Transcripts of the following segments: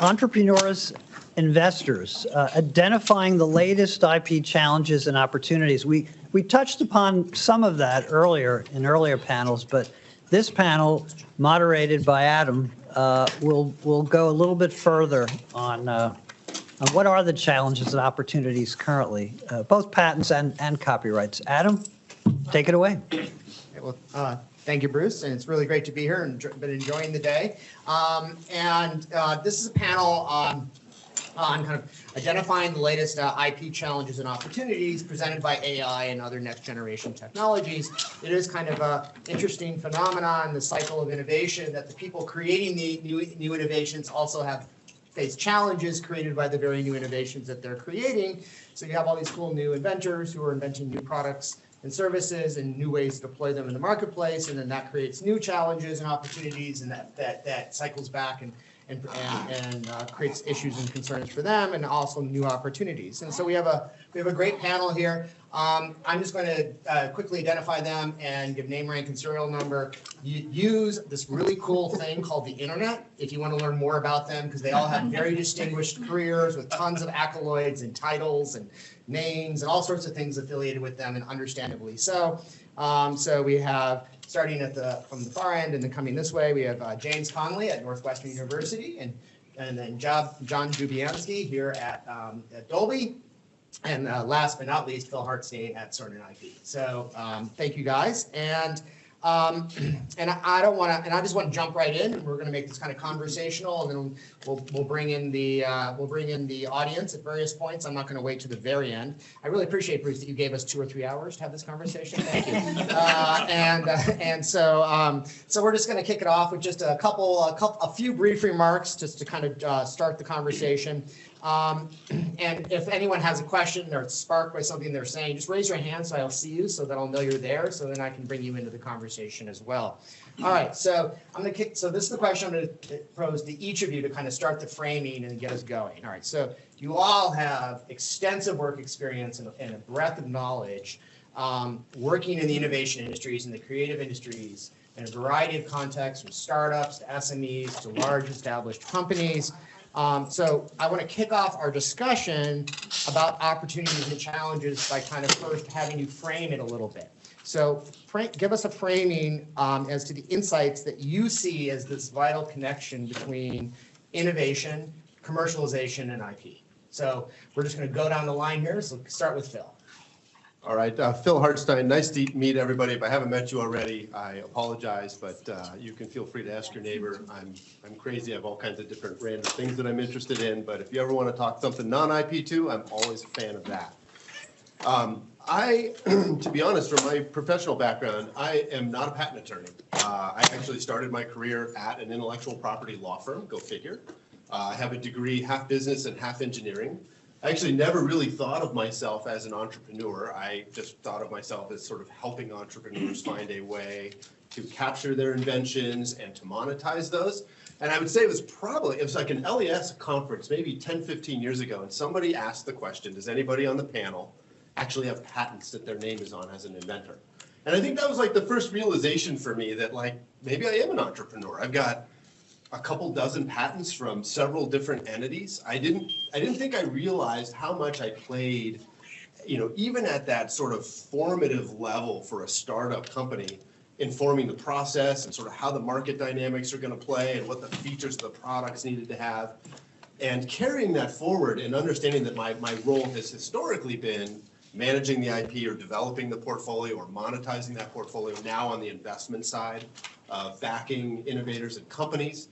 entrepreneurs, investors, identifying the latest IP challenges and opportunities. We touched upon some of that earlier in earlier panels, but this panel, moderated by Adam, will go a little bit further on what are the challenges and opportunities currently, both patents and copyrights. Adam, take it away. Okay, well, thank you, Bruce, and it's really great to be here and been enjoying the day. This is a panel on kind of identifying the latest IP challenges and opportunities presented by AI and other next generation technologies. It is kind of an interesting phenomenon, the cycle of innovation, that the people creating the new innovations also face challenges created by the very new innovations that they're creating. So you have all these cool new inventors who are inventing new products and services and new ways to deploy them in the marketplace, and then that creates new challenges and opportunities, and that cycles back and creates issues and concerns for them, and also new opportunities. And so we have a great panel here. I'm just going to quickly identify them and give name, rank, and serial number. You use this really cool thing called the internet if you want to learn more about them, because they all have very distinguished careers with tons of accolades and titles and names and all sorts of things affiliated with them, and understandably so. So we have, starting from the far end and then coming this way, we have James Conley at Northwestern University, and then John Dubiansky here at Dolby, and last but not least, Phil Hartstein at Soryn IP. So thank you guys, and I just want to jump right in, and we're going to make this kind of conversational, and then we'll bring in the audience at various points. I'm not going to wait to the very end. I really appreciate, Bruce, that you gave us 2 or 3 hours to have this conversation. Thank you. So we're just going to kick it off with just a few brief remarks just to kind of start the conversation. And if anyone has a question or it's sparked by something they're saying, just raise your hand so I'll see you, so that I'll know you're there, so then I can bring you into the conversation as well. All right, so so this is the question I'm going to pose to each of you to kind of start the framing and get us going. All right, so you all have extensive work experience and a breadth of knowledge working in the innovation industries and the creative industries in a variety of contexts, from startups to SMEs to large established companies. So I want to kick off our discussion about opportunities and challenges by kind of first having you frame it a little bit. So give us a framing as to the insights that you see as this vital connection between innovation, commercialization, and IP. So we're just going to go down the line here. So start with Phil. All right, Phil Hartstein, nice to meet everybody. If I haven't met you already, I apologize, but you can feel free to ask your neighbor. I'm crazy. I have all kinds of different random things that I'm interested in, but if you ever want to talk something non-IP too, I'm always a fan of that. To be honest, from my professional background, I am not a patent attorney. I actually started my career at an intellectual property law firm, go figure. I have a degree, half business and half engineering. I actually never really thought of myself as an entrepreneur. I just thought of myself as sort of helping entrepreneurs find a way to capture their inventions and to monetize those. And I would say it was like an LES conference maybe 10, 15 years ago, and somebody asked the question, does anybody on the panel actually have patents that their name is on as an inventor? And I think that was like the first realization for me that, like, maybe I am an entrepreneur. I've got a couple dozen patents from several different entities. I didn't think I realized how much I played, even at that sort of formative level for a startup company, informing the process and sort of how the market dynamics are going to play and what the features of the products needed to have, and carrying that forward and understanding that my role has historically been managing the IP or developing the portfolio or monetizing that portfolio, now on the investment side, backing innovators and companies.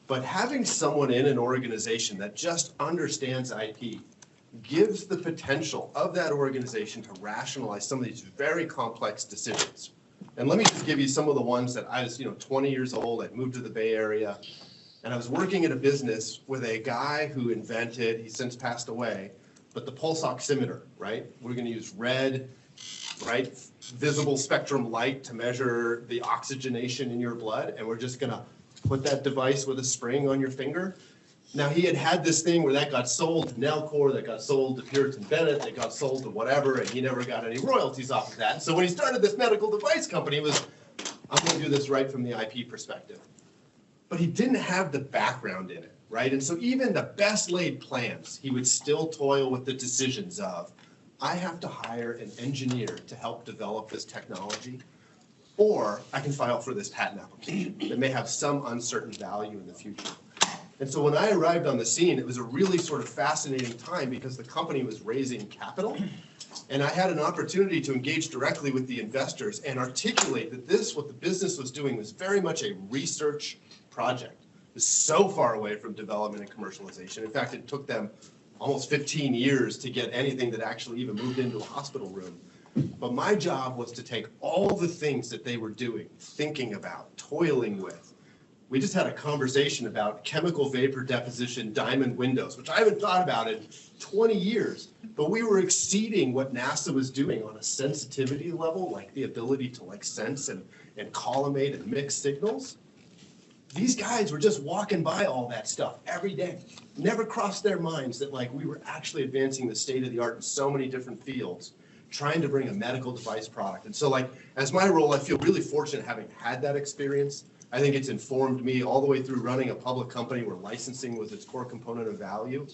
But having someone in an organization that just understands IP gives the potential of that organization to rationalize some of these very complex decisions. And let me just give you some of the ones that I was, 20 years old, I'd moved to the Bay Area, and I was working at a business with a guy who invented, he's since passed away, but the pulse oximeter, right? We're going to use red, right, visible spectrum light to measure the oxygenation in your blood, and we're just going to put that device with a spring on your finger. Now, he had this thing where that got sold to Nellcor, that got sold to Puritan Bennett, that got sold to whatever, and he never got any royalties off of that. So when he started this medical device company, it was, I'm going to do this right from the IP perspective. But he didn't have the background in it. right? And so even the best laid plans, he would still toil with the decisions of, I have to hire an engineer to help develop this technology, or I can file for this patent application that may have some uncertain value in the future. And so when I arrived on the scene, it was a really sort of fascinating time because the company was raising capital, and I had an opportunity to engage directly with the investors and articulate that this, what the business was doing, was very much a research project. It was so far away from development and commercialization. In fact, it took them almost 15 years to get anything that actually even moved into a hospital room. But my job was to take all the things that they were doing, thinking about, toiling with. We just had a conversation about chemical vapor deposition diamond windows, which I haven't thought about in 20 years, but we were exceeding what NASA was doing on a sensitivity level, like the ability to like sense and collimate and mix signals. These guys were just walking by all that stuff every day. Never crossed their minds that like we were actually advancing the state of the art in so many different fields, trying to bring a medical device product. And so like, as my role, I feel really fortunate having had that experience. I think it's informed me all the way through running a public company where licensing was its core component of value.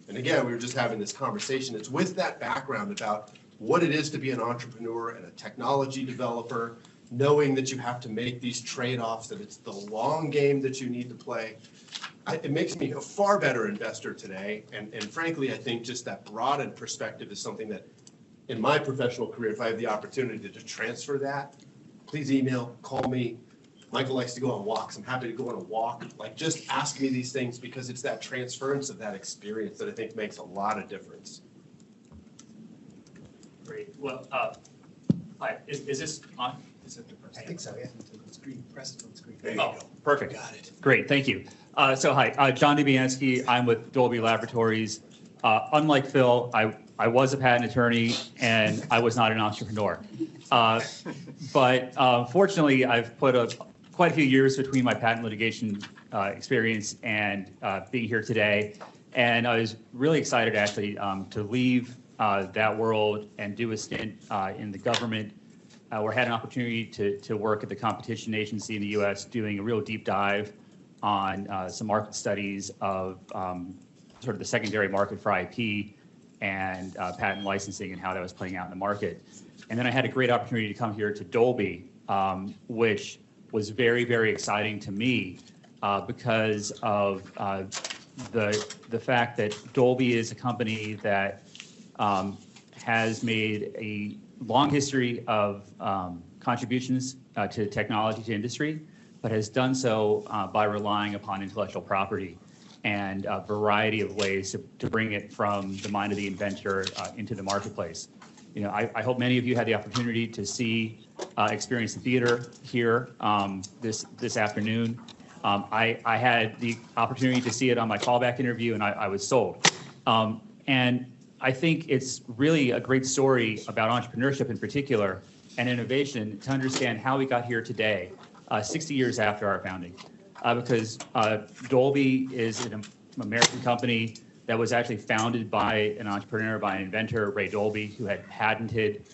And again, we were just having this conversation. It's with that background about what it is to be an entrepreneur and a technology developer, knowing that you have to make these trade-offs, that it's the long game that you need to play. It makes me a far better investor today. And frankly, I think just that broadened perspective is something that in my professional career, if I have the opportunity to transfer that, please email, call me. Michael likes to go on walks. I'm happy to go on a walk. Like, just ask me these things because it's that transference of that experience that I think makes a lot of difference. Great. Well, hi. Is this on? Is it the first? I think so, yeah. Screen, press it on the screen. There you go. Perfect. Got it. Great. Thank you. So hi, John Dubiansky. I'm with Dolby Laboratories. Unlike Phil, I was a patent attorney and I was not an entrepreneur. But fortunately, I've put quite a few years between my patent litigation experience and being here today. And I was really excited actually to leave that world and do a stint in the government where I had an opportunity to work at the competition agency in the US doing a real deep dive on some market studies of sort of the secondary market for IP and patent licensing and how that was playing out in the market. And then I had a great opportunity to come here to Dolby, which was very, very exciting to me because of the fact that Dolby is a company that has made a long history of contributions to technology, to industry, but has done so by relying upon intellectual property and a variety of ways to bring it from the mind of the inventor into the marketplace. You know, I hope many of you had the opportunity to see, experience the theater here this afternoon. I had the opportunity to see it on my callback interview, and I was sold. And I think it's really a great story about entrepreneurship in particular and innovation to understand how we got here today, 60 years after our founding. Because Dolby is an American company that was actually founded by an entrepreneur, by an inventor, Ray Dolby, who had patented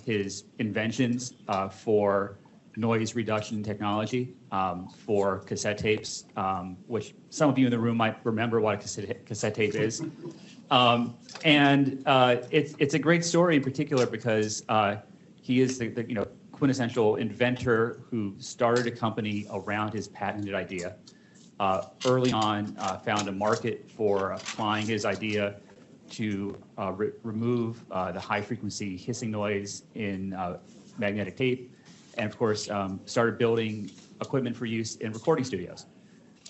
his inventions for noise reduction technology for cassette tapes, which some of you in the room might remember what a cassette tape is. It's a great story in particular because he is the quintessential inventor who started a company around his patented idea. Early on, found a market for applying his idea to remove the high-frequency hissing noise in magnetic tape, and of course, started building equipment for use in recording studios.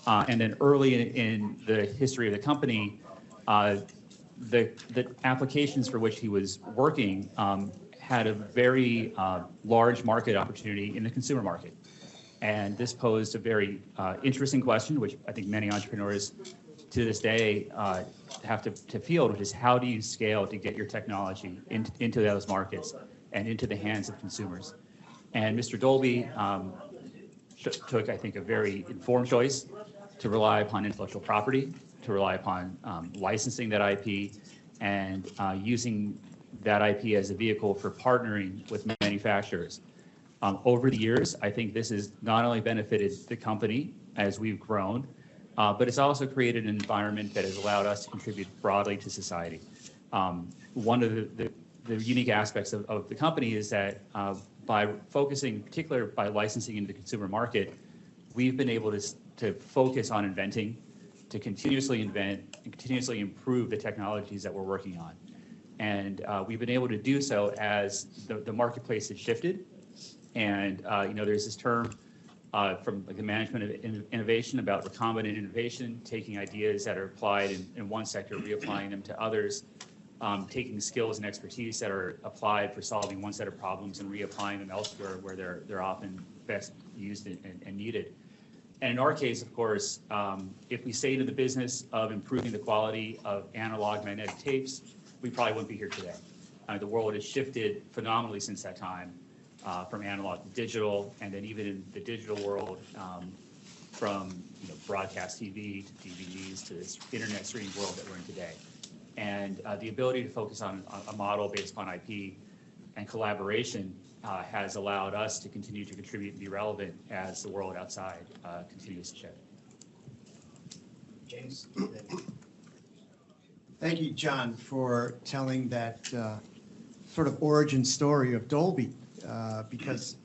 And then early in the history of the company, the applications for which he was working had a very large market opportunity in the consumer market. And this posed a very interesting question, which I think many entrepreneurs to this day have to field, which is how do you scale to get your technology into those markets and into the hands of consumers? And Mr. Dolby took, I think, a very informed choice to rely upon intellectual property, to rely upon licensing that IP, and using that IP as a vehicle for partnering with manufacturers. Over the years, I think this has not only benefited the company as we've grown, but it's also created an environment that has allowed us to contribute broadly to society. One of the unique aspects of the company is that by focusing, in particular by licensing into the consumer market, we've been able to focus on inventing, to continuously invent and continuously improve the technologies that we're working on. And we've been able to do so as the marketplace has shifted. And there's this term from the management of innovation about recombinant innovation, taking ideas that are applied in one sector, reapplying them to others, taking skills and expertise that are applied for solving one set of problems and reapplying them elsewhere where they're often best used and needed. And in our case, of course, if we stayed in the business of improving the quality of analog magnetic tapes, we probably wouldn't be here today. The world has shifted phenomenally since that time, from analog to digital, and then even in the digital world, from broadcast TV to DVDs to this internet streaming world that we're in today. And the ability to focus on a model based upon IP and collaboration has allowed us to continue to contribute and be relevant as the world outside continues to shift. James? Thank you, John, for telling that sort of origin story of Dolby, because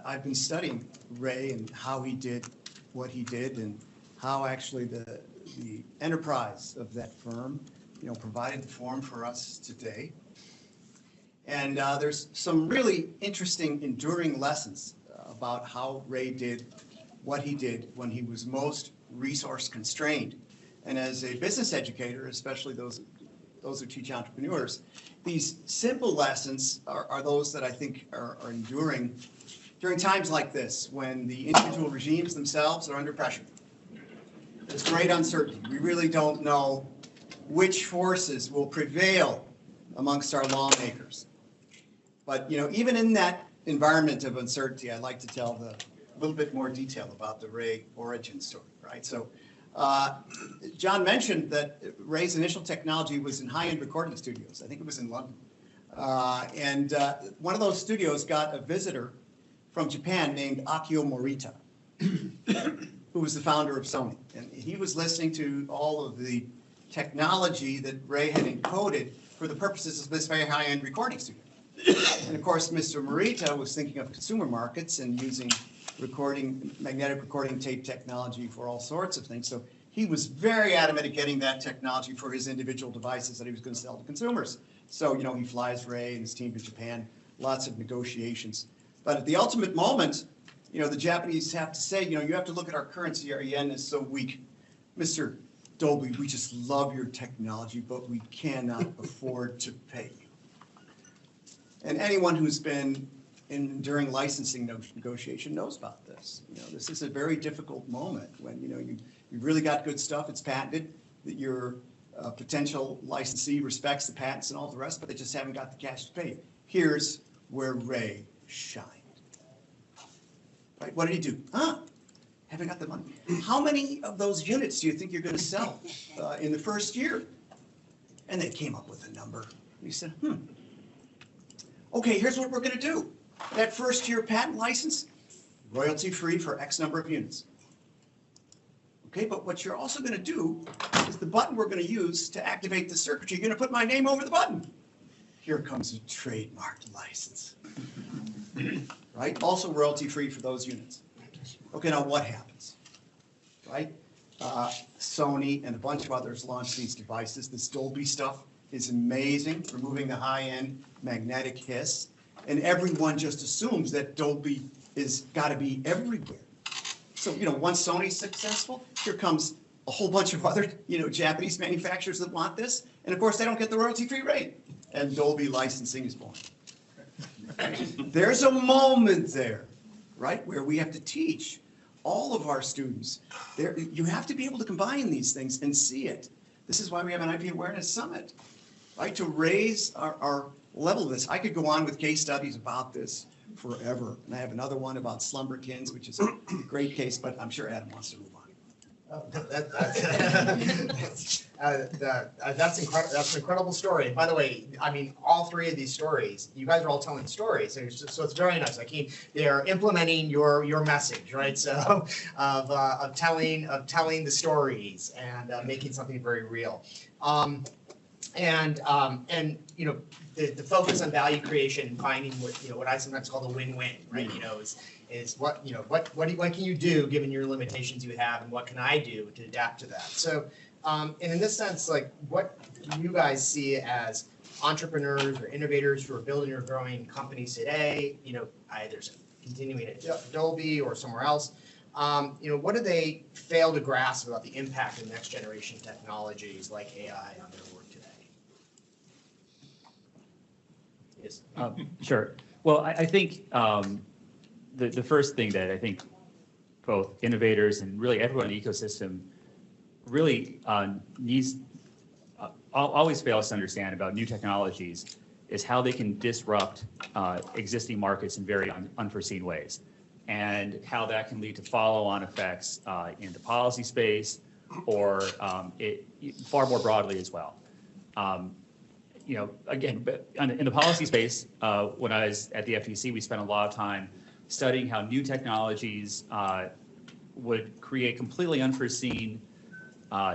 I've been studying Ray and how he did what he did and how actually the enterprise of that firm provided the form for us today. And there's some really interesting, enduring lessons about how Ray did what he did when he was most resource constrained. And as a business educator, especially those who teach entrepreneurs, these simple lessons are those that I think are enduring during times like this, when the individual regimes themselves are under pressure. There's great uncertainty. We really don't know which forces will prevail amongst our lawmakers. But even in that environment of uncertainty, I'd like to tell a little bit more detail about the Ray origin story, right? So John mentioned that Ray's initial technology was in high-end recording studios. I think it was in London. And one of those studios got a visitor from Japan named Akio Morita, who was the founder of Sony. And he was listening to all of the technology that Ray had encoded for the purposes of this very high-end recording studio. And of course, Mr. Morita was thinking of consumer markets and using magnetic recording tape technology for all sorts of things. So he was very adamant at getting that technology for his individual devices that he was going to sell to consumers. So, he flies Ray and his team to Japan, lots of negotiations. But at the ultimate moment, the Japanese have to say, you have to look at our currency, our yen is so weak. Mr. Dolby, we just love your technology, but we cannot afford to pay you. And anyone who's been during licensing negotiation knows about this. This is a very difficult moment when you've really got good stuff, it's patented, that your potential licensee respects the patents and all the rest, but they just haven't got the cash to pay. Here's where Ray shined. Right? What did he do? Haven't got the money. How many of those units do you think you're going to sell in the first year? And they came up with a number. And he said, okay, here's what we're going to do. That first year patent license, royalty free for X number of units. Okay, but what you're also going to do is the button we're going to use to activate the circuitry, you're going to put my name over the button. Here comes a trademark license. Right? Also royalty free for those units. Okay, now what happens? Right? Sony and a bunch of others launched these devices. This Dolby stuff is amazing, removing the high-end magnetic hiss. And everyone just assumes that Dolby is got to be everywhere. So, once Sony's successful, here comes a whole bunch of other, Japanese manufacturers that want this. And of course, they don't get the royalty-free rate. And Dolby licensing is born. There's a moment there, right, where we have to teach all of our students. You have to be able to combine these things and see it. This is why we have an IP Awareness Summit, right, to raise our level of this. I could go on with case studies about this forever. And I have another one about Slumberkins, which is a great case, but I'm sure Adam wants to move on. That's incredible. That's an incredible story. And by the way, I mean, all three of these stories, you guys are all telling stories. So it's very nice. Like they are implementing your message, right? So of telling the stories and making something very real. And you know, the focus on value creation and finding what I sometimes call the win-win, right? You know, is what can you do given your limitations you have, and what can I do to adapt to that? So, and in this sense, like, what do you guys see as entrepreneurs or innovators who are building or growing companies today? You know, either continuing at Dolby or somewhere else. You know, what do they fail to grasp about the impact of next generation technologies like AI on their work today? Yes. Sure. Well, I think the first thing that I think both innovators and really everyone in the ecosystem really needs, always fails to understand about new technologies is how they can disrupt existing markets in very unforeseen ways, and how that can lead to follow-on effects in the policy space or far more broadly as well. You know, again, in the policy space, when I was at the FTC, we spent a lot of time studying how new technologies would create completely unforeseen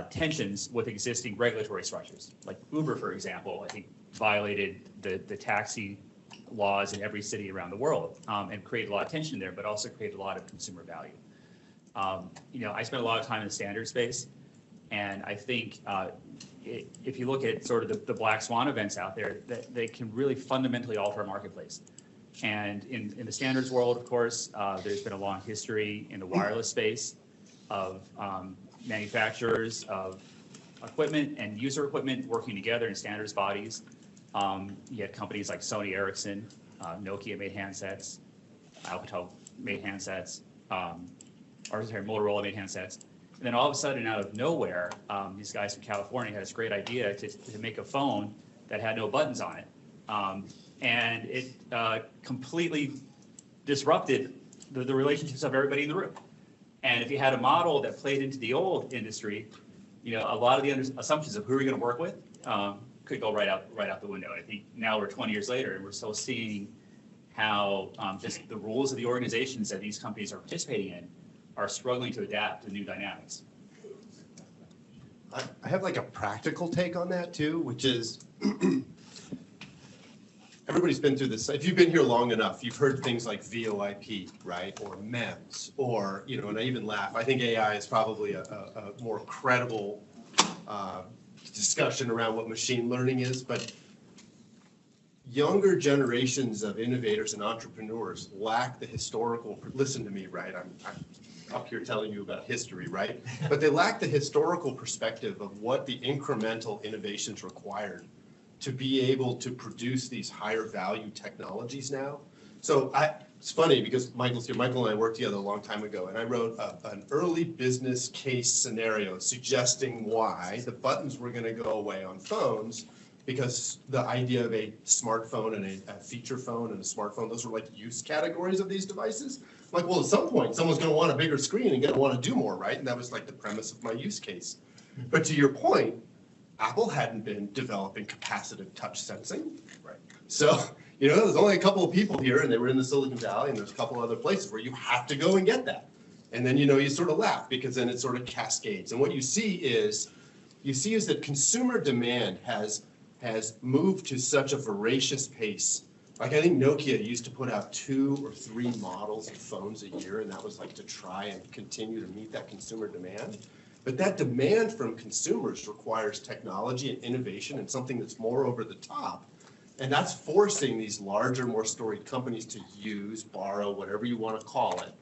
tensions with existing regulatory structures. Like Uber, for example, I think violated the taxi laws in every city around the world and created a lot of tension there, but also created a lot of consumer value. You know, I spent a lot of time in the standard space, and I think if you look at sort of the black swan events out there, that they can really fundamentally alter a marketplace. And in the standards world, of course, there's been a long history in the wireless space of manufacturers of equipment and user equipment working together in standards bodies. You had companies like Sony Ericsson, Nokia made handsets, Alcatel made handsets, Motorola made handsets. And then all of a sudden, out of nowhere, these guys from California had this great idea to make a phone that had no buttons on it. And it completely disrupted the relationships of everybody in the room. And if you had a model that played into the old industry, you know, a lot of the assumptions of who we're going to work with could go right out the window. I think now we're 20 years later, and we're still seeing how just the rules of the organizations that these companies are participating in are struggling to adapt to new dynamics. I have like a practical take on that too, which is everybody's been through this. If you've been here long enough, you've heard things like VoIP, right? Or MEMS, or, you know, and I even laugh. I think AI is probably a more credible discussion around what machine learning is, but younger generations of innovators and entrepreneurs lack the historical, listen to me, right? I'm up here telling you about history, right? But they lack the historical perspective of what the incremental innovations required to be able to produce these higher value technologies now. So it's funny because Michael's here. Michael and I worked together a long time ago, and I wrote an early business case scenario suggesting why the buttons were going to go away on phones, because the idea of a smartphone and a feature phone and a smartphone, those were like use categories of these devices. Like, well, at some point, someone's going to want a bigger screen and going to want to do more, right? And that was like the premise of my use case. But to your point, Apple hadn't been developing capacitive touch sensing. Right. So, you know, there's only a couple of people here, and they were in the Silicon Valley, and there's a couple other places where you have to go and get that. And then, you know, you sort of laugh because then it sort of cascades. And what you see is that consumer demand has moved to such a voracious pace. Like, I think Nokia used to put out 2 or 3 models of phones a year, and that was like to try and continue to meet that consumer demand. But that demand from consumers requires technology and innovation and something that's more over the top. And that's forcing these larger, more storied companies to use, borrow, whatever you want to call it,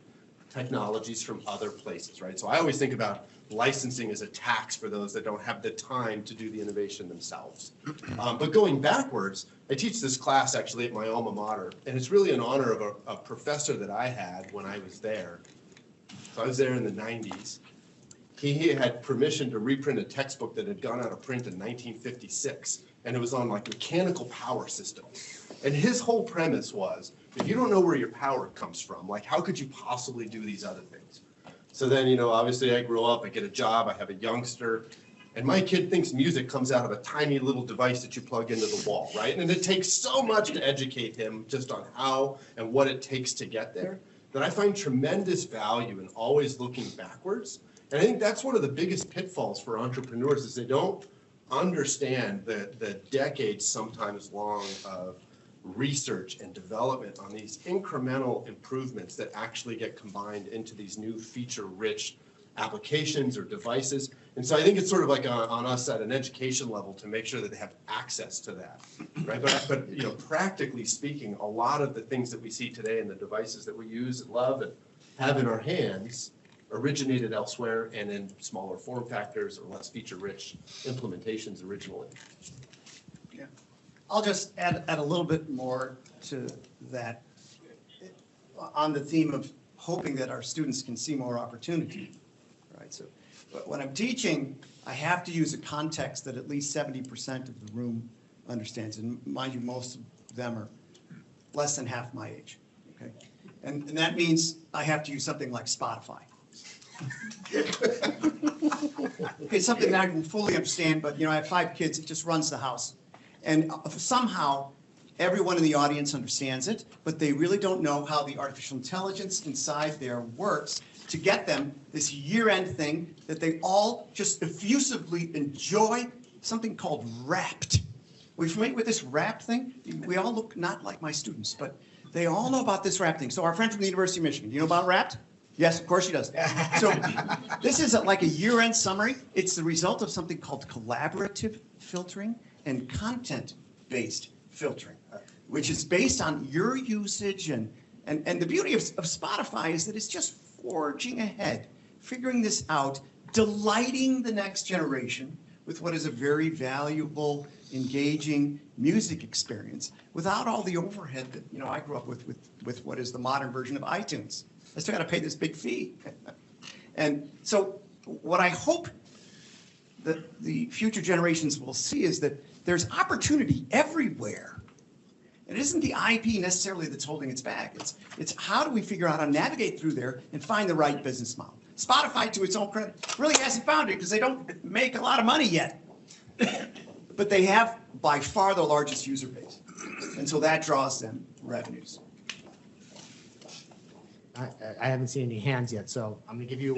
technologies from other places, right? So I always think about licensing as a tax for those that don't have the time to do the innovation themselves. But going backwards, I teach this class actually at my alma mater, and it's really in honor of a professor that I had when I was there. So I was there in the 90s. He had permission to reprint a textbook that had gone out of print in 1956, and it was on like mechanical power systems. And his whole premise was, if you don't know where your power comes from, like how could you possibly do these other things? So then, you know, obviously I grew up, I get a job, I have a youngster, And my kid thinks music comes out of a tiny little device that you plug into the wall, right? And it takes so much to educate him just on how and what it takes to get there, that I find tremendous value in always looking backwards. And I think that's one of the biggest pitfalls for entrepreneurs is they don't understand the decades sometimes long of research and development on these incremental improvements that actually get combined into these new feature-rich applications or devices. And so I think it's sort of like on us at an education level to make sure that they have access to that, right? But you know, practically speaking, a lot of the things that we see today in the devices that we use and love and have in our hands originated elsewhere and in smaller form factors or less feature-rich implementations originally. Yeah. I'll just add a little bit more to that on the theme of hoping that our students can see more opportunity, right? So when I'm teaching, I have to use a context that at least 70% of the room understands. And mind you, most of them are less than half my age, okay? And that means I have to use something like Spotify. Okay, something that I can fully understand, but you know, I have 5 kids, it just runs the house. And somehow, everyone in the audience understands it, but they really don't know how the artificial intelligence inside there works to get them this year-end thing that they all just effusively enjoy, something called Wrapped. Are you familiar with this Wrapped thing? We all look not like my students, but they all know about this Wrapped thing. So our friend from the University of Michigan, do you know about Wrapped? Yes, of course she does. So this is like a year-end summary. It's the result of something called collaborative filtering and content-based filtering, which is based on your usage. And the beauty of Spotify is that it's just forging ahead, figuring this out, delighting the next generation with what is a very valuable, engaging music experience without all the overhead that, you know, I grew up with what is the modern version of iTunes. I still got to pay this big fee. And so what I hope that the future generations will see is that there's opportunity everywhere. It isn't the IP necessarily that's holding its back. It's how do we figure out how to navigate through there and find the right business model. Spotify, to its own credit, really hasn't found it because they don't make a lot of money yet. But they have by far the largest user base. And so that draws them revenues. I haven't seen any hands yet, so I'm going to give you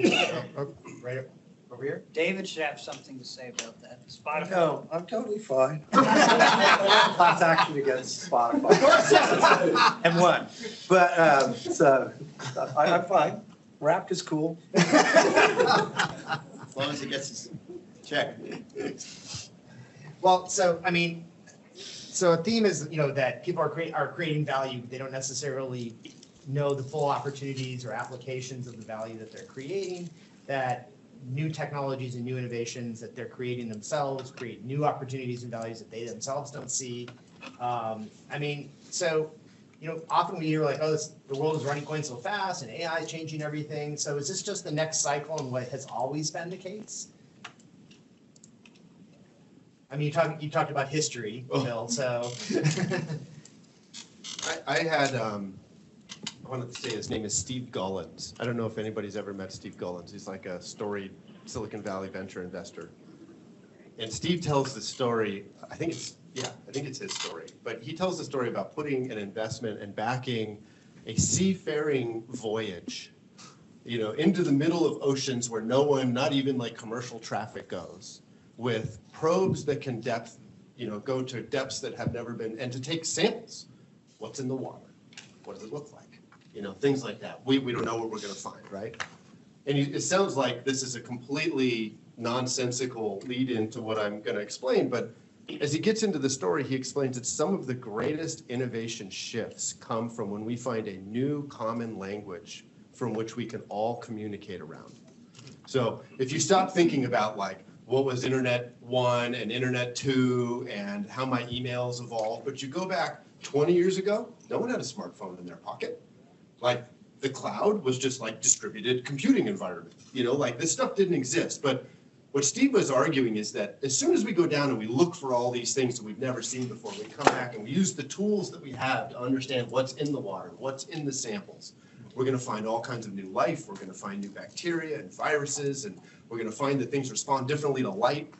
right over here. David should have something to say about that. Spotify. No, I'm totally fine. Class action against Spotify. And won. But, so, I'm fine. Wrapped is cool. As long as he gets his check. Well, so, I mean, so a theme is, you know, that people are creating value. They don't necessarily know the full opportunities or applications of the value that they're creating, that new technologies and new innovations that they're creating themselves create new opportunities and values that they themselves don't see. I mean, so, you know, often we hear like, oh, the world is going so fast and AI is changing everything. So is this just the next cycle and what has always been the case? I mean, you talked about history, Bill, so. I had, I wanted to say his name is Steve Gullins. I don't know if anybody's ever met Steve Gullins. He's like a storied Silicon Valley venture investor. And Steve tells the story, I think it's his story, but he tells the story about putting an investment and backing a seafaring voyage, you know, into the middle of oceans where no one, not even like commercial traffic goes, with probes that can go to depths that have never been, and to take samples. What's in the water? What does it look like? You know, things like that. We don't know what we're going to find, right? And it sounds like this is a completely nonsensical lead into what I'm going to explain, but as he gets into the story, he explains that some of the greatest innovation shifts come from when we find a new common language from which we can all communicate around. So if you stop thinking about like, what was Internet 1 and Internet 2 and how my emails evolved, but you go back 20 years ago, no one had a smartphone in their pocket. Like the cloud was just like distributed computing environment, you know, like this stuff didn't exist. But what Steve was arguing is that as soon as we go down and we look for all these things that we've never seen before, we come back and we use the tools that we have to understand what's in the water, what's in the samples. We're going to find all kinds of new life. We're going to find new bacteria and viruses, and we're going to find that things respond differently to light.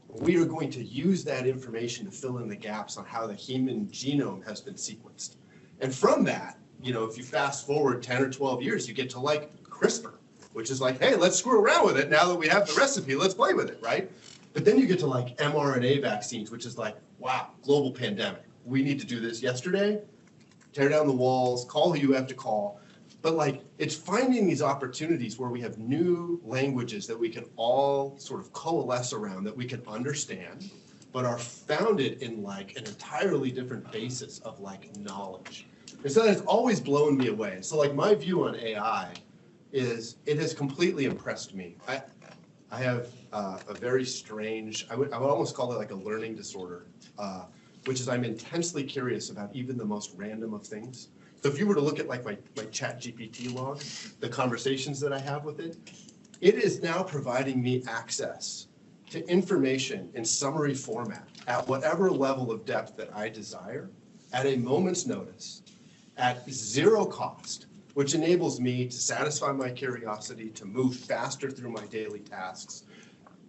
We are going to use that information to fill in the gaps on how the human genome has been sequenced. And from that, you know, if you fast forward 10 or 12 years, you get to like CRISPR, which is like, hey, let's screw around with it. Now that we have the recipe, let's play with it, right? But then you get to like mRNA vaccines, which is like, wow, global pandemic. We need to do this yesterday, tear down the walls, call who you have to call. But like, it's finding these opportunities where we have new languages that we can all sort of coalesce around, that we can understand, but are founded in like an entirely different basis of like knowledge. And so that's always blown me away. So like my view on AI is it has completely impressed me. I have a very strange, I would almost call it like a learning disorder, which is I'm intensely curious about even the most random of things. So if you were to look at like my ChatGPT log, the conversations that I have with it, it is now providing me access to information in summary format at whatever level of depth that I desire at a moment's notice at zero cost, which enables me to satisfy my curiosity, to move faster through my daily tasks.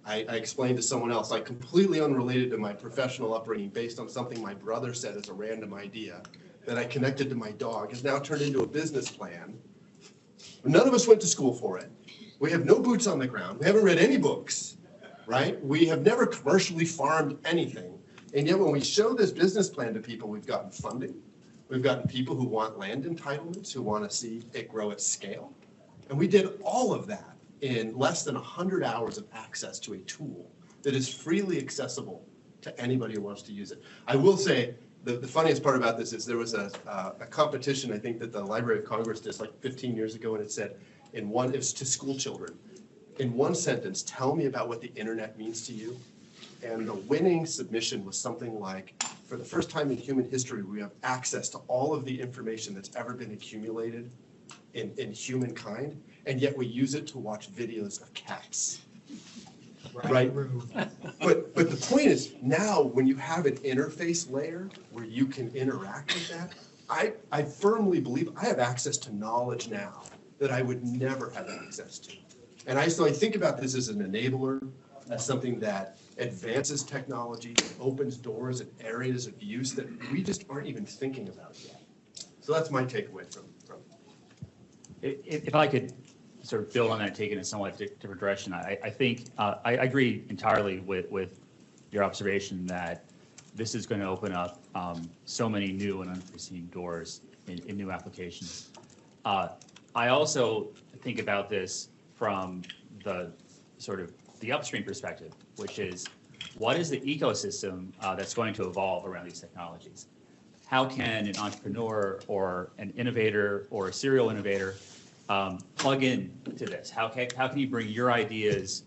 I explained to someone else, like completely unrelated to my professional upbringing, based on something my brother said as a random idea that I connected to my dog, has now turned into a business plan. None of us went to school for it. We have no boots on the ground. We haven't read any books, right? We have never commercially farmed anything. And yet when we show this business plan to people, we've gotten funding. We've gotten people who want land entitlements, who want to see it grow at scale. And we did all of that in less than 100 hours of access to a tool that is freely accessible to anybody who wants to use it. I will say, the funniest part about this is there was a competition, I think, that the Library of Congress did like 15 years ago, and it said, it was to school children, in one sentence, tell me about what the internet means to you. And the winning submission was something like, for the first time in human history, we have access to all of the information that's ever been accumulated in humankind, and yet we use it to watch videos of cats. Right? But the point is, now when you have an interface layer where you can interact with that, I firmly believe I have access to knowledge now that I would never have access to. And I think about this as an enabler, as something that advances technology, opens doors and areas of use that we just aren't even thinking about yet. So that's my takeaway from If I could sort of build on that, take it in a somewhat different direction, I think I agree entirely with your observation that this is going to open up so many new and unforeseen doors in new applications. I also think about this from the sort of the upstream perspective, which is what is the ecosystem that's going to evolve around these technologies? How can an entrepreneur or an innovator or a serial innovator plug in to this? How can you bring your ideas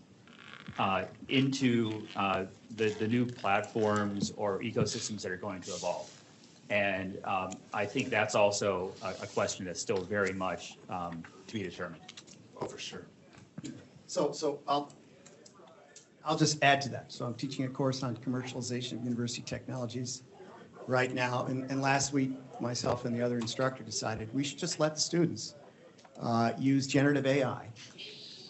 into the new platforms or ecosystems that are going to evolve? And I think that's also a question that's still very much to be determined. Oh, for sure. So I'll just add to that. So I'm teaching a course on commercialization of university technologies right now. And last week, myself and the other instructor decided we should just let the students use generative AI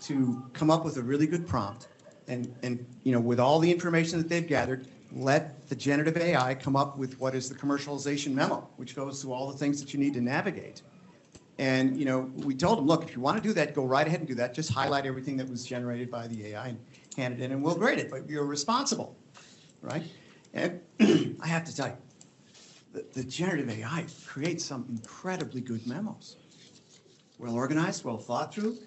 to come up with a really good prompt. And you know, with all the information that they've gathered, let the generative AI come up with what is the commercialization memo, which goes through all the things that you need to navigate. And you know, we told them, look, if you want to do that, go right ahead and do that. Just highlight everything that was generated by the AI and hand it in, and we'll grade it. But you're responsible, right? And I have to tell you, the generative AI creates some incredibly good memos. Well organized, well thought through.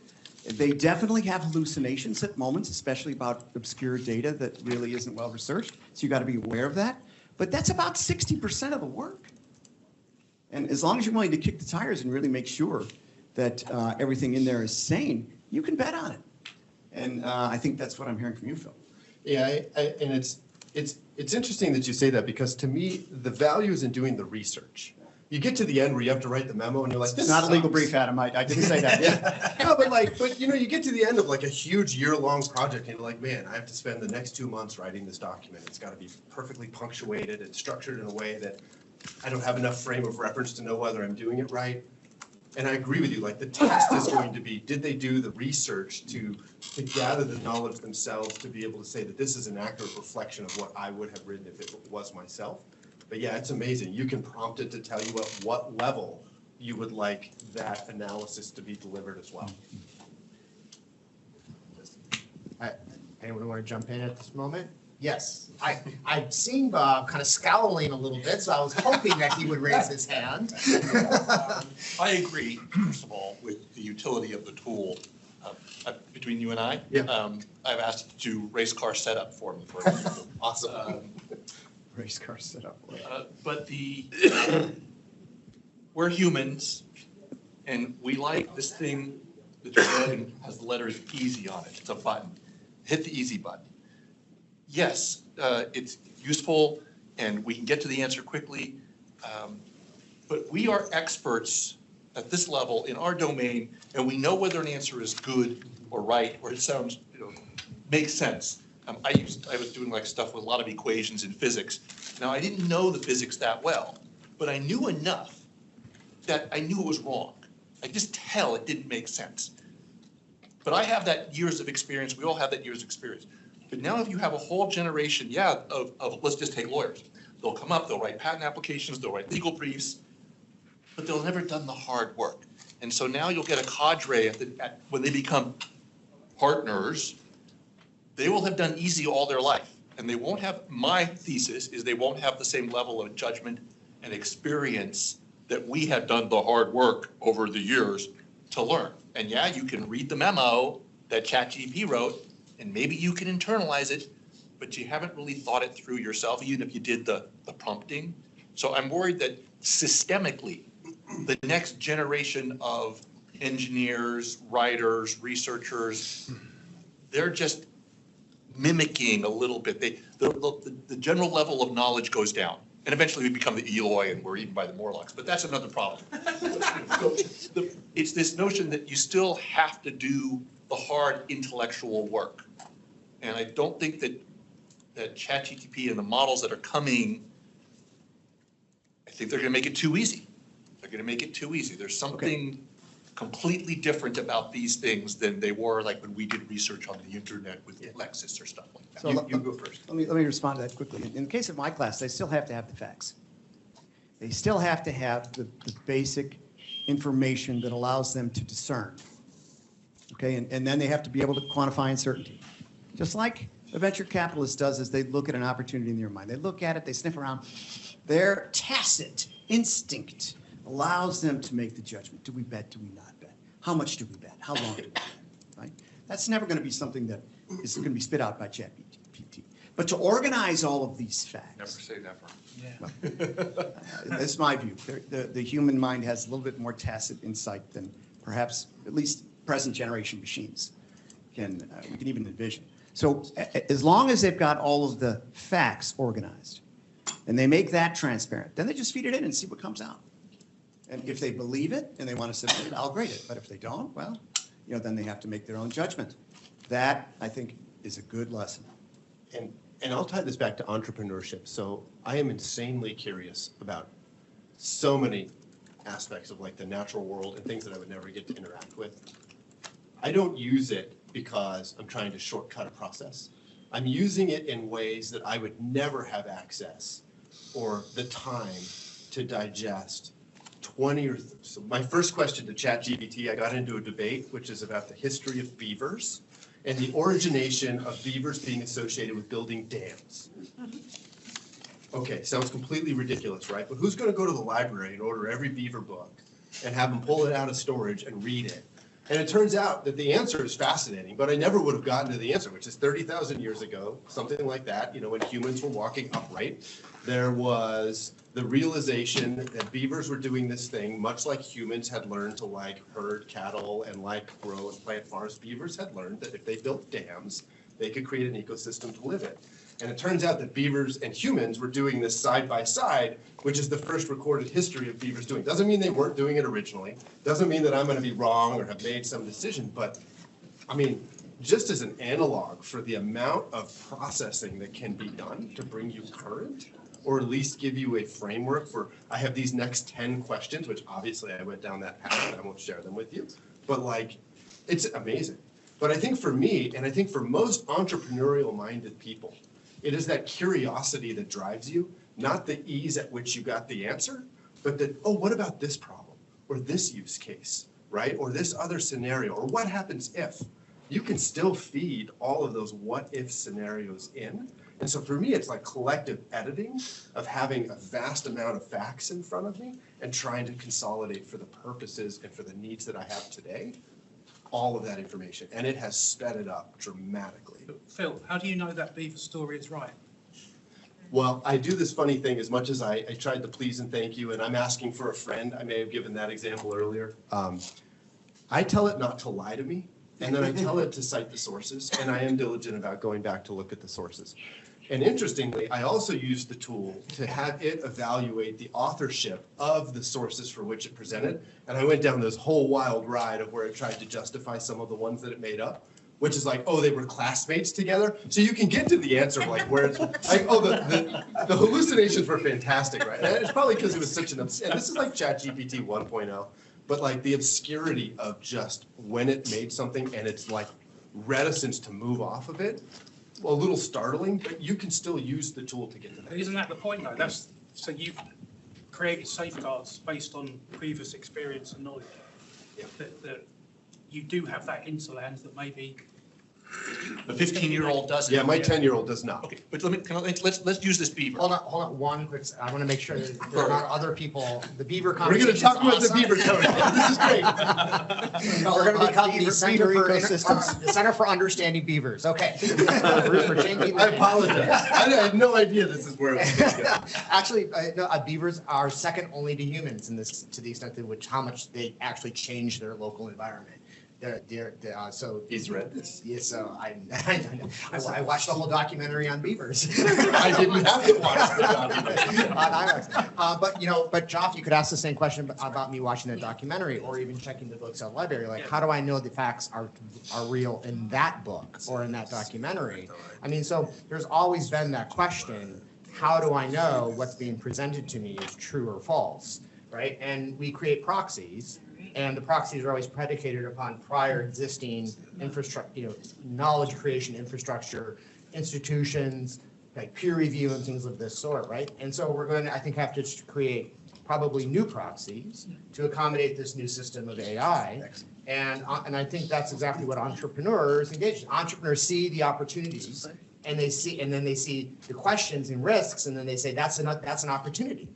They definitely have hallucinations at moments, especially about obscure data that really isn't well researched. So you got to be aware of that. But that's about 60% of the work. And as long as you're willing to kick the tires and really make sure that everything in there is sane, you can bet on it. And I think that's what I'm hearing from you, Phil. Yeah, and it's interesting that you say that, because to me, the value is in doing the research. You get to the end where you have to write the memo and you're like, It's not a legal brief, Adam. I didn't say that. Yeah. No, but you know, you get to the end of like a huge year-long project and you're like, man, I have to spend the next 2 months writing this document. It's got to be perfectly punctuated and structured in a way that I don't have enough frame of reference to know whether I'm doing it right. And I agree with you, like the test is going to be, did they do the research to gather the knowledge themselves to be able to say that this is an accurate reflection of what I would have written if it was myself? But yeah, it's amazing. You can prompt it to tell you at what level you would like that analysis to be delivered as well. Anyone want to jump in at this moment? Yes, I've seen Bob kind of scowling a little bit, so I was hoping that he would raise his hand. I agree, first of all, with the utility of the tool. Between you and I, I've asked it to do race car setup for me, for example. Awesome. Race car setup. But we're humans, and we like this thing that's red and has the letters easy on it. It's a button. Hit the easy button. Yes, it's useful, and we can get to the answer quickly, but we are experts at this level in our domain, and we know whether an answer is good or right, or it sounds, makes sense. I was doing like stuff with a lot of equations in physics. Now, I didn't know the physics that well, but I knew enough that I knew it was wrong. I just tell it didn't make sense. But I have that years of experience. We all have that years of experience. But now if you have a whole generation, of let's just take lawyers. They'll come up, they'll write patent applications, they'll write legal briefs, but they'll never done the hard work. And so now you'll get a cadre when they become partners, they will have done easy all their life. And they won't have, my thesis is they won't have the same level of judgment and experience that we have done the hard work over the years to learn. And yeah, you can read the memo that ChatGPT wrote, and maybe you can internalize it, but you haven't really thought it through yourself, even if you did the prompting. So I'm worried that systemically, the next generation of engineers, writers, researchers, they're just mimicking a little bit. The general level of knowledge goes down. And eventually we become the Eloi and we're eaten by the Morlocks, but that's another problem. So it's this notion that you still have to do the hard intellectual work. And I don't think that ChatGPT and the models that are coming, I think they're going to make it too easy. They're going to make it too easy. There's something completely different about these things than they were like when we did research on the internet with Lexis or stuff like that. So You go first. Let me respond to that quickly. In the case of my class, they still have to have the facts. They still have to have the basic information that allows them to discern. Okay, and then they have to be able to quantify uncertainty. Just like a venture capitalist does as they look at an opportunity in their mind. They look at it, they sniff around. Their tacit instinct allows them to make the judgment. Do we bet? Do we not bet? How much do we bet? How long do we bet? Right? That's never going to be something that is going to be spit out by ChatGPT. But to organize all of these facts. Never say never. That's my view. The human mind has a little bit more tacit insight than perhaps at least present generation machines we can even envision. So as long as they've got all of the facts organized and they make that transparent, then they just feed it in and see what comes out. And if they believe it and they want to submit it, I'll grade it. But if they don't, well, then they have to make their own judgment. That, I think, is a good lesson. And I'll tie this back to entrepreneurship. So I am insanely curious about so many aspects of like the natural world and things that I would never get to interact with. I don't use it because I'm trying to shortcut a process. I'm using it in ways that I would never have access or the time to digest 20 or so. My first question to ChatGPT, I got into a debate, which is about the history of beavers and the origination of beavers being associated with building dams. Okay, sounds completely ridiculous, right? But who's going to go to the library and order every beaver book and have them pull it out of storage and read it? And it turns out that the answer is fascinating, but I never would have gotten to the answer, which is 30,000 years ago, something like that, when humans were walking upright, there was the realization that beavers were doing this thing, much like humans had learned to like herd cattle and like grow and plant farms. Beavers had learned that if they built dams, they could create an ecosystem to live in. And it turns out that beavers and humans were doing this side by side, which is the first recorded history of beavers doing. Doesn't mean they weren't doing it originally. Doesn't mean that I'm going to be wrong or have made some decision. But I mean, just as an analog for the amount of processing that can be done to bring you current, or at least give you a framework for, I have these next 10 questions, which obviously I went down that path and I won't share them with you, but like, it's amazing. But I think for me, and I think for most entrepreneurial minded people, it is that curiosity that drives you, not the ease at which you got the answer, but that, oh, what about this problem or this use case, right? Or this other scenario, or what happens if? You can still feed all of those what if scenarios in. And so for me, it's like collective editing of having a vast amount of facts in front of me and trying to consolidate for the purposes and for the needs that I have today, all of that information. And it has sped it up dramatically. Phil, how do you know that beaver story is right? Well, I do this funny thing as much as I tried to please and thank you, and I'm asking for a friend. I may have given that example earlier. I tell it not to lie to me, and then I tell it to cite the sources, and I am diligent about going back to look at the sources. And interestingly, I also use the tool to have it evaluate the authorship of the sources for which it presented. And I went down this whole wild ride of where it tried to justify some of the ones that it made up, which is like, oh, they were classmates together. So you can get to the answer of like where it's like, oh, the hallucinations were fantastic, right? And it's probably because it was such an, and this is like ChatGPT 1.0, but like the obscurity of just when it made something and it's like reticence to move off of it. Well, a little startling, but you can still use the tool to get to that. Isn't that the point though? That's, so you've created safeguards based on previous experience and knowledge. Yeah. That you do have that hinterland that maybe The 15-year-old doesn't. Yeah, my 10-year-old does not. Okay, but let's use this beaver. Hold on, one quick, I want to make sure that there are not other people, the beaver We're conversation. going to talk about the beaver code. This is great. We're going to become the Beaver Center for ecosystems. the Center for Understanding Beavers, okay. We're changing I the- apologize. I had no idea this is where it was going to go. Actually, no, beavers are second only to humans in this, to the extent to which how much they actually change their local environment. So He's read this. yeah, so I watched the whole documentary on beavers. I didn't have to watch the documentary. On IMAX. But Joff, you could ask the same question about me watching the documentary or even checking the books at the library. Like, how do I know the facts are real in that book or in that documentary? I mean, so there's always been that question, how do I know what's being presented to me is true or false, right? And we create proxies. And the proxies are always predicated upon prior existing infrastructure, knowledge creation infrastructure, institutions, like peer review and things of this sort, right? And so we're going to, I think, have to create probably new proxies to accommodate this new system of AI. And I think that's exactly what entrepreneurs engage in. Entrepreneurs see the opportunities and then they see the questions and risks, and then they say, that's an opportunity.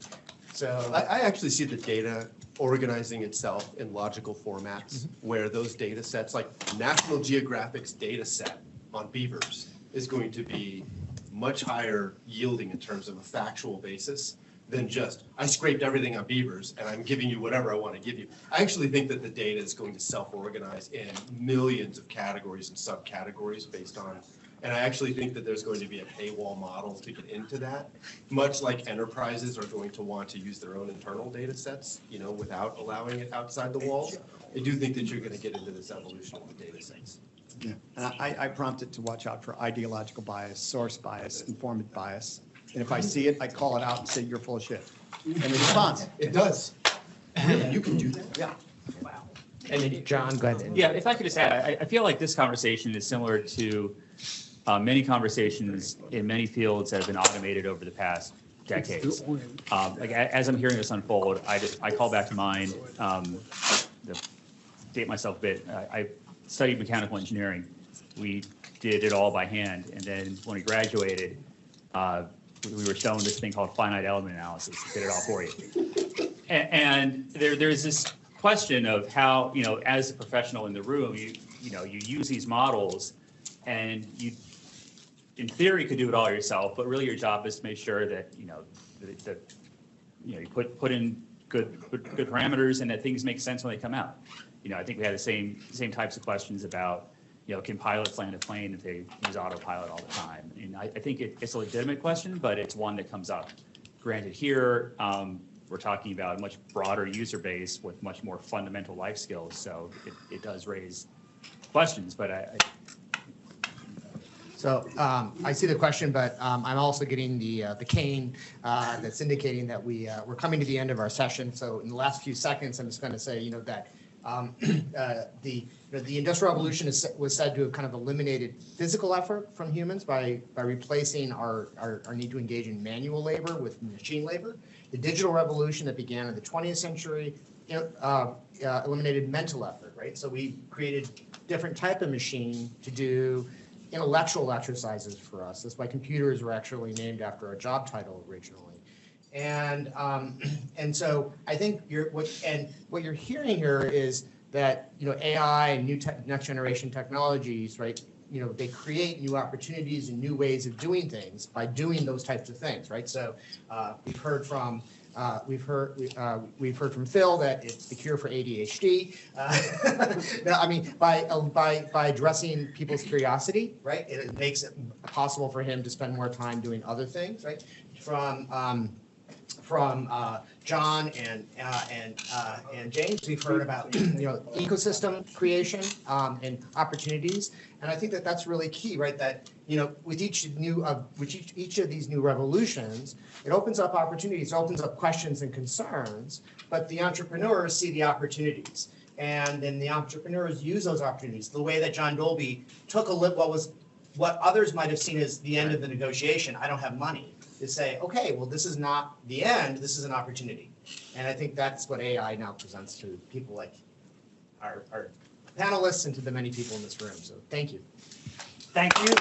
So I actually see the data organizing itself in logical formats where those data sets, like National Geographic's data set on beavers, is going to be much higher yielding in terms of a factual basis than just, I scraped everything on beavers and I'm giving you whatever I want to give you. I actually think that the data is going to self-organize in millions of categories and subcategories based on, and I actually think that there's going to be a paywall model to get into that, much like enterprises are going to want to use their own internal data sets, without allowing it outside the walls. I do think that you're going to get into this evolution of the data sets. Yeah. And I prompted to watch out for ideological bias, source bias, informant bias. And if I see it, I call it out and say, you're full of shit. And it responds. It does. Really, you can do that? Yeah. wow. and then John, go ahead. Yeah, if I could just add, I feel like this conversation is similar to many conversations in many fields that have been automated over the past decades. As I'm hearing this unfold, I call back to mind, date myself a bit, I studied mechanical engineering. We did it all by hand, and then when we graduated, we were shown this thing called finite element analysis. It did it all for you. And there's this question of how, as a professional in the room, you use these models, and you, in theory, could do it all yourself, but really your job is to make sure that you put in good parameters and that things make sense when they come out. I think we had the same types of questions about, can pilots land a plane if they use autopilot all the time? And I think it's a legitimate question, but it's one that comes up. Granted, here we're talking about a much broader user base with much more fundamental life skills, so it does raise questions. But So I see the question, but I'm also getting the cane that's indicating that we're coming to the end of our session. So in the last few seconds, I'm just going to say, that the Industrial Revolution was said to have kind of eliminated physical effort from humans by replacing our need to engage in manual labor with machine labor. The digital revolution that began in the 20th century eliminated mental effort, right? So we created different type of machine to do intellectual exercises for us. That's why computers were actually named after our job title originally. And so I think what you're hearing here is that AI and next generation technologies, right? They create new opportunities and new ways of doing things by doing those types of things, right? So we've heard from Phil that it's the cure for ADHD. No, I mean by addressing people's curiosity, right? It makes it possible for him to spend more time doing other things, right? From John and James, we've heard about ecosystem creation and opportunities, and I think that that's really key, right? That with each of these new revolutions, it opens up opportunities, it opens up questions and concerns, but the entrepreneurs see the opportunities, and then the entrepreneurs use those opportunities. The way that John Dolby took what others might have seen as the end of the negotiation. I don't have money. To say, okay, well, this is not the end, this is an opportunity. And I think that's what AI now presents to people like our panelists and to the many people in this room. So thank you. Thank you.